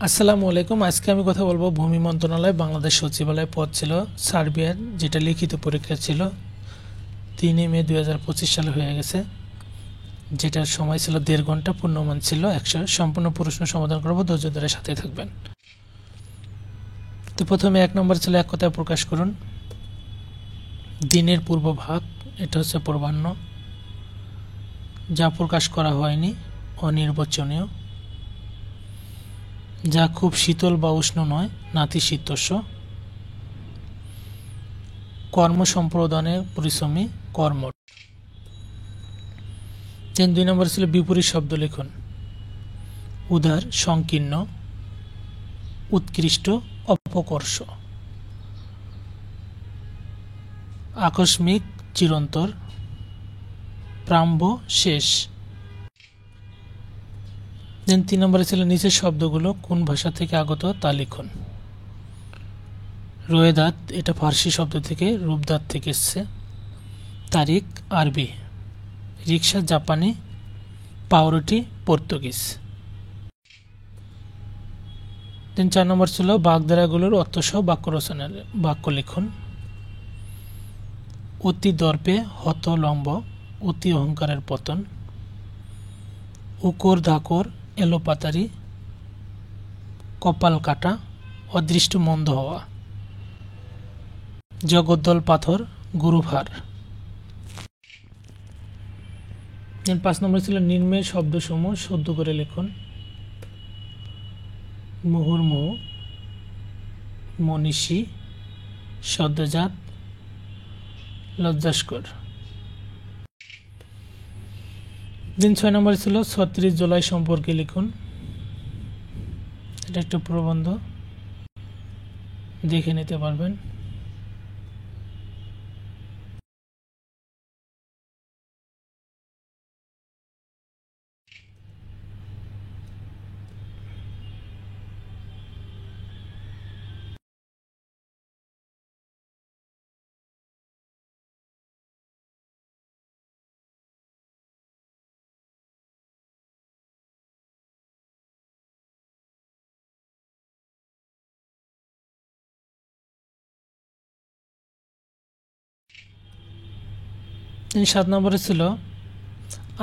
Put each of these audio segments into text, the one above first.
আসসালামু আলাইকুম। আজকে আমি কথা বলবো ভূমি মন্ত্রণালয় বাংলাদেশ সচিবালয় পদ ছিল সার্বিয়ার, যেটা লিখিত পরীক্ষা ছিল 3 মে 2025 সালে হয়ে গেছে, যেটার সময় ছিল 1.5 ঘন্টা, পূর্ণমান ছিল 100। সম্পূর্ণ প্রশ্ন সমাধান করবো, ধৈর্য ধরে সাথে থাকবেন। তো প্রথমে 1 নম্বর ছিল এক কথায় প্রকাশ করুন। দিনের পূর্বভাগ, এটা হচ্ছে পূর্বাহ্ন, যা প্রকাশ করা হয়নি, অনির্বাচনীয়। যা খুব শীতল বা উষ্ণ নয়, নাতিশীতোষ্ণ। কর্ম সম্পাদনে পরিশ্রমী, কর্মঠ। 2 নম্বর ছিল বিপরীত শব্দ লিখুন। উদার, সংকীর্ণ। উৎকৃষ্ট, অপকর্ষ। আকস্মিক, চিরন্তর। প্রাম্ভ, শেষ। 3 নম্বরে ছিল নিচের শব্দগুলো কোন ভাষা থেকে আগত তা লিখুন। রোয়েদাত, এটা ফার্সি শব্দ থেকে, রূপদাত থেকে এসছে। তারিখ, আরবি। রিক্সা, জাপানি। পাউরুটি, পর্তুগিজ। 4 নম্বর ছিল বাগধারাগুলোর অর্থসহ বাক্য রচনার বাক্য লিখুন। অতি দর্পে হত লম্ব, অতি অহংকারের পতন। উকর ধাকর, এলোপাতারি। কপাল কাটা, অদৃষ্ট মন্দ হওয়া। জগদ্দল পাথর, গুরুভার। 5 নম্বর ছিল নিম্নের শব্দসমূহ শুদ্ধ করে লিখুন। মুহুর্মুহু, মনীষী, সদ্যজাত, লজ্জাস্কর। 6 নম্বর ছিল 36 জুলাই সম্পর্কে লিখুন। এটা একটা প্রবন্ধ, দেখে নিতে পারবেন। এই 7 নম্বরে ছিল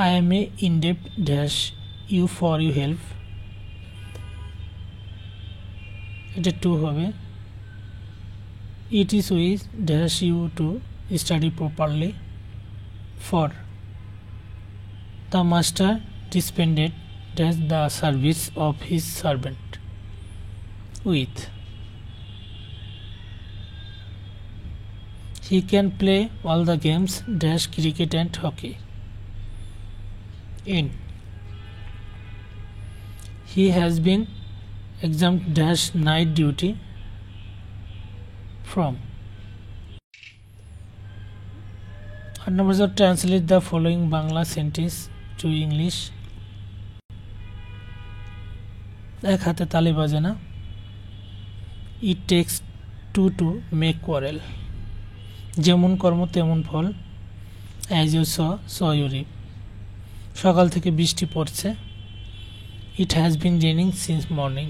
I am a indebted dash you for you help. এটা 2 হবে। It is with dash you to study properly. For the master dispensed dash the service of his servant. With he can play all the games dash cricket and hockey. In he has been exempt dash night duty from. And number of translate the following Bangla sentence to English. এক হাতে তালি বাজে না। It takes two to make quarrel. যেমন কর্ম তেমন ফল। As you sow you reap. সকাল থেকে বৃষ্টি পড়ছে। It has been raining since morning.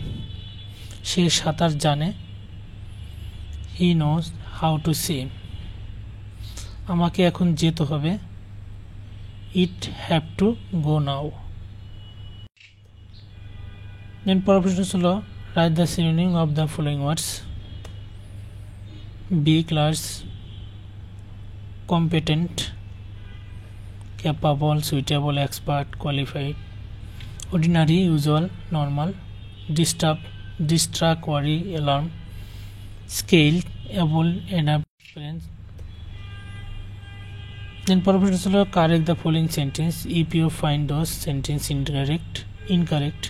সে সাঁতার জানে। He knows how to swim. আমাকে এখন যেতে হবে। ইট হ্যাভ টু গো নাও। দেন পরের প্রশ্ন ছিল write the synonym of the following words. Big, large, competent, capable, suitable, expert, qualified. Ordinary, usual, normal. Disturb, distract, worry, alarm. Scale, able, enough, experience. Then professional correct the following sentence if you find those sentence incorrect.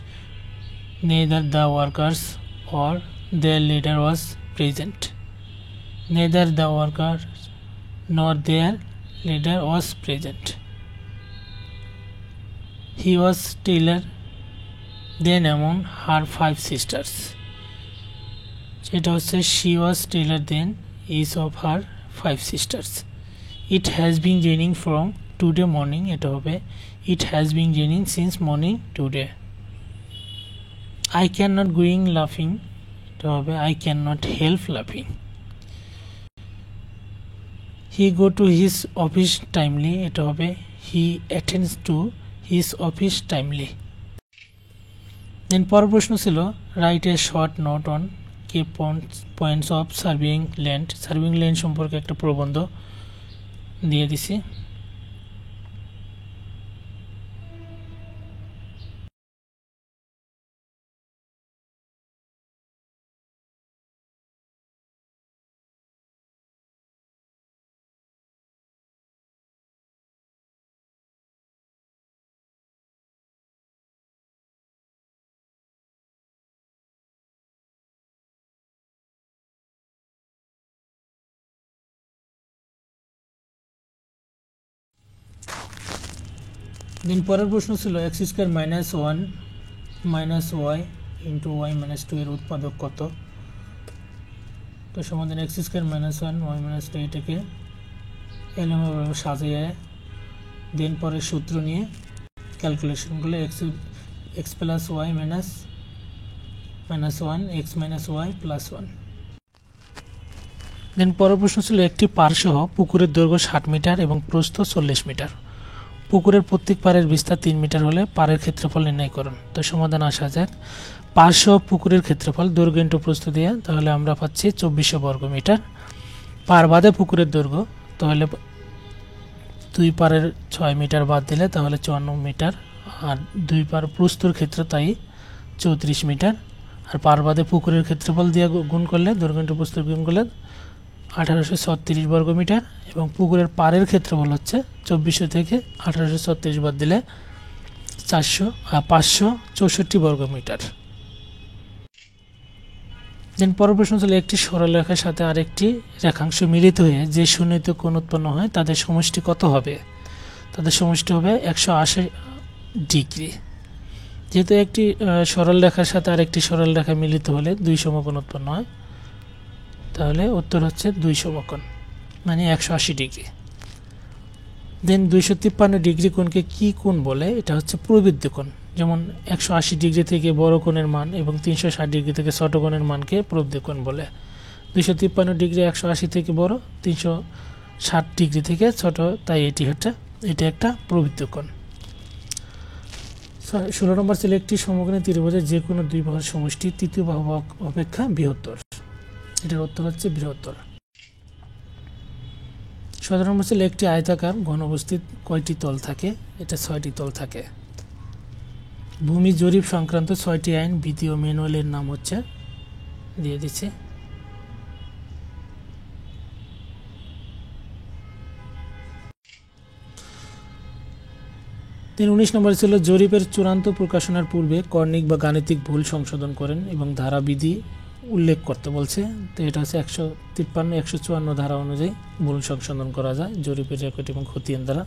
Neither the workers or their leader was present. Neither the workers nor their leader was present. He was tailor then among her 5 sisters. এটা হচ্ছে she was tailor then is of her 5 sisters. It has been raining from today morning. এটা হবে it has been raining since morning today. I can not going লাফিং, এটা হবে I can not help লাফিং। He go to his office timely, এটা হবে he attends to his office timely. Then পরের প্রশ্ন ছিল write a short note on key points of serving land. Serving land সম্পর্কে একটা প্রবন্ধ দিয়ে দিছি। দেন পরের প্রশ্ন ছিল x square minus one minus y into y minus two এর উৎপাদক কত। তো সমাধান x square minus one y minus two এটাকে এলোমেলোভাবে সাজিয়ে দেন পরের সূত্র নিয়ে ক্যালকুলেশনগুলো x plus y minus one x minus y plus one. Then পরের প্রশ্ন ছিল একটি পার সহ পুকুরের দৈর্ঘ্য 60 মিটার এবং প্রস্থ 40 মিটার। পুকুরের প্রত্যেক পাড়ের বিস্তার 3 মিটার হলে পাড়ের ক্ষেত্রফল নির্ণয় করুন। তো সমাধান আসা যাক, পার সহ পুকুরের ক্ষেত্রফল দৈর্ঘ্য ইন্টু প্রস্থ দিয়ে তাহলে আমরা পাচ্ছি 2400 বর্গ মিটার। পার বাদে পুকুরের দৈর্ঘ্য, তাহলে 2 পাড়ের 6 মিটার বাদ দিলে তাহলে 54 মিটার, আর 2 পাড় প্রস্থর ক্ষেত্র তাই 34 মিটার, আর পার বাদে পুকুরের ক্ষেত্রফল দিয়ে গুণ করলে দৈর্ঘ্য ইন্টু প্রস্থ গুণ করলে 1836 বর্গ মিটার, এবং পুকুরের পাড়ের ক্ষেত্রফল হচ্ছে 2400 থেকে 1836 বাদ দিলে 564 বর্গ মিটার। দেন পরের প্রশ্ন ছিল একটি সরলরেখার সাথে আরেকটি রেখাংশ মিলিত হয়ে যে শূন্যিত কোণ উৎপন্ন হয় তাদের সমষ্টি কত হবে। তাদের সমষ্টি হবে 180 ডিগ্রি। যেহেতু একটি সরল রেখার সাথে আরেকটি সরল রেখা মিলিত হলে 2 সমকোণ উৎপন্ন হয়, তাহলে উত্তর হচ্ছে 2 সমকোণ মানে 180 ডিগ্রি। দেন 253 ডিগ্রি কোণকে কি কোণ বলে, এটা হচ্ছে প্রবৃদ্ধি কোণ। যেমন 180 ডিগ্রি থেকে বড় কোণের মান এবং 360 ডিগ্রি থেকে ছোট কোণের মানকে প্রবৃদ্ধি কোণ বলে। 253 ডিগ্রি 180 থেকে বড়, 360 ডিগ্রি থেকে ছোট, তাই এটা একটা প্রবৃদ্ধি কোণ। 16 নম্বর ছিল একটি সমকোণী ত্রিভুজের যে কোনো দুই বাহুর সমষ্টি তৃতীয় বাহু অপেক্ষা বৃহত্তর। এটার উত্তর হচ্ছে বৃহত্তর। 17 নম্বর ছিল একটি আয়তাকার ঘনবস্তুর কয়টি তল থাকে, এটা 6টি তল থাকে। ভূমি জরিপ সংক্রান্ত 6টি আইন বিধি ও ম্যানুয়ালের নাম হচ্ছে দিয়ে দিচ্ছে। তিন 19 নম্বর ছিল জরিপের চূড়ান্ত প্রকাশনার পূর্বে কর্ণিক বা গাণিতিক ভুল সংশোধন করেন এবং ধারাবিধি উল্লেখ করতে বলছে। তো এটা হচ্ছে 153 154 ধারা অনুযায়ী ভুল সংশোধন করা যায় জরিপের রেকর্ড এবং খতিয়ান দ্বারা।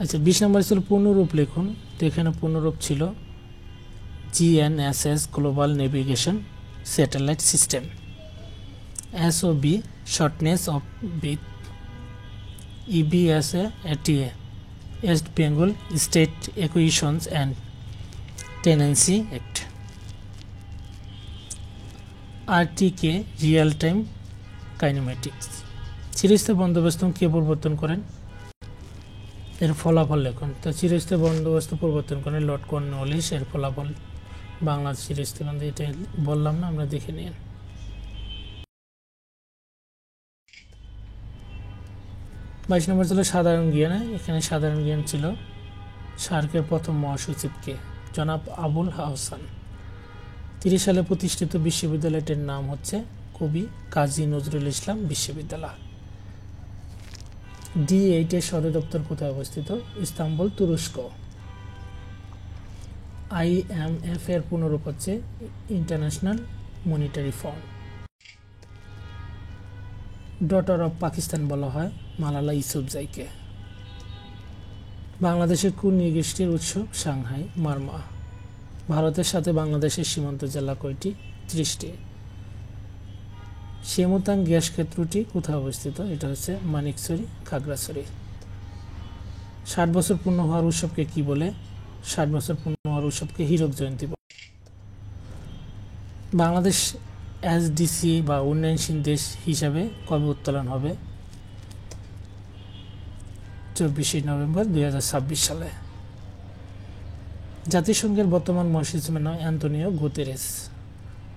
আচ্ছা 20 নম্বর ছিল পূর্ণরূপ লিখুন। তো এখানে পূর্ণরূপ ছিল GNSS global navigation satellite system, SOB shortness of breath, EBSA ATA East Bengal State Acquisitions and Tenancy Act, RTK Real Time Kinematics। চিরস্থায়ী বন্দোবস্ত কে প্রবর্তন করেন, এর ফলাফল লিখুন। তো চিরস্থায়ী বন্দোবস্ত প্রবর্তন করেন লর্ড কর্নওয়ালিস। এর ফলাফল বাংলাদেশ চিরস্থায়ী বন্দোবস্ত, এটা বললাম না, আমরা দেখে নিন। 22 নম্বর ছিল সাধারণ জ্ঞানে। এখানে সাধারণ জ্ঞান ছিল সার্কের প্রথম মহাসচিবকে জনাব আবুল হাসান। 30 সালে প্রতিষ্ঠিত বিশ্ববিদ্যালয়টির নাম হচ্ছে কবি কাজী নজরুল ইসলাম বিশ্ববিদ্যালয়। D8 এর সদর দপ্তর কোথায় অবস্থিত, ইস্তাম্বুল তুরস্ক। IMF এর পুনরূপ হচ্ছে international monetary fund. Daughter of Pakistan বলা হয় মালালা ইউসুফজাইকে। বাংলাদেশের কোন নৃগোষ্ঠীর উৎসব সাংহাই মারমা। ভারতের সাথে বাংলাদেশের সীমান্ত জেলা কয়টি, 30টি। সেমতাং গ্যাস ক্ষেত্রটি কোথায় অবস্থিত? এটা হচ্ছে মানিকছড়ি, খাগড়াছড়ি। 60 বছর পূর্ণ হওয়ার উৎসবকে কি বলে? 60 বছর পূর্ণ হওয়ার উৎসবকে হীরক জয়ন্তী বলে। বাংলাদেশ এসডিসি বা উন্নয়নশীল দেশ হিসাবে কবে উত্তোলন হবে? 24 নভেম্বর 2026 সালে। জাতিসংঘের বর্তমান মহাসচিব অ্যান্তোনিও গুতেরেস।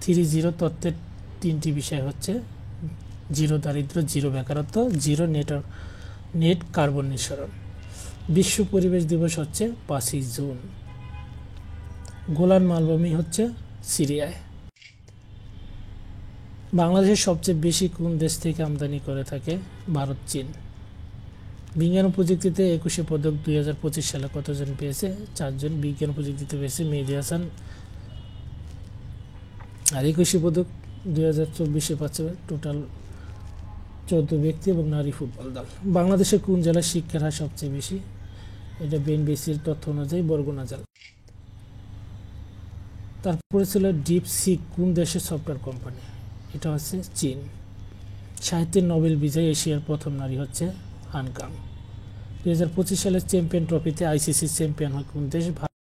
3-0 তত্ত্বের 3টি বিষয় হচ্ছে: জিরো দারিদ্র্য, জিরো বেকারত্ব, জিরো নেট কার্বন নিঃসরণ। বিশ্ব পরিবেশ দিবস হচ্ছে 5ই জুন। গোলান মালভূমি হচ্ছে সিরিয়ায়। বাংলাদেশের সবচেয়ে বেশি কোন দেশ থেকে আমদানি করে থাকে? ভারত, চীন। বিজ্ঞান ও প্রযুক্তিতে 21 পদক 2025 সালে কতজন পেয়েছে? 4 জন। বিজ্ঞান ও প্রযুক্তিতে পেয়েছে মেহেদী হাসান। আর 21 পদক 2024 পাচ্ছে টোটাল 14 ব্যক্তি এবং নারী ফুটবল দল। বাংলাদেশের কোন জেলার শিক্ষার হার সবচেয়ে বেশি? এটা বিএনবিসির তথ্য অনুযায়ী বরগুনা জেলা। তারপরে ছিল ডিপসিক কোন দেশের সফটওয়্যার কোম্পানি? এটা হচ্ছে চীন। সাহিত্যের নোবেল বিজয়ী এশিয়ার প্রথম নারী হচ্ছে হান কাং। 2025 সালের চ্যাম্পিয়ন ট্রফিতে আইসিসি চ্যাম্পিয়ন হয় কোন দেশ? ভারত।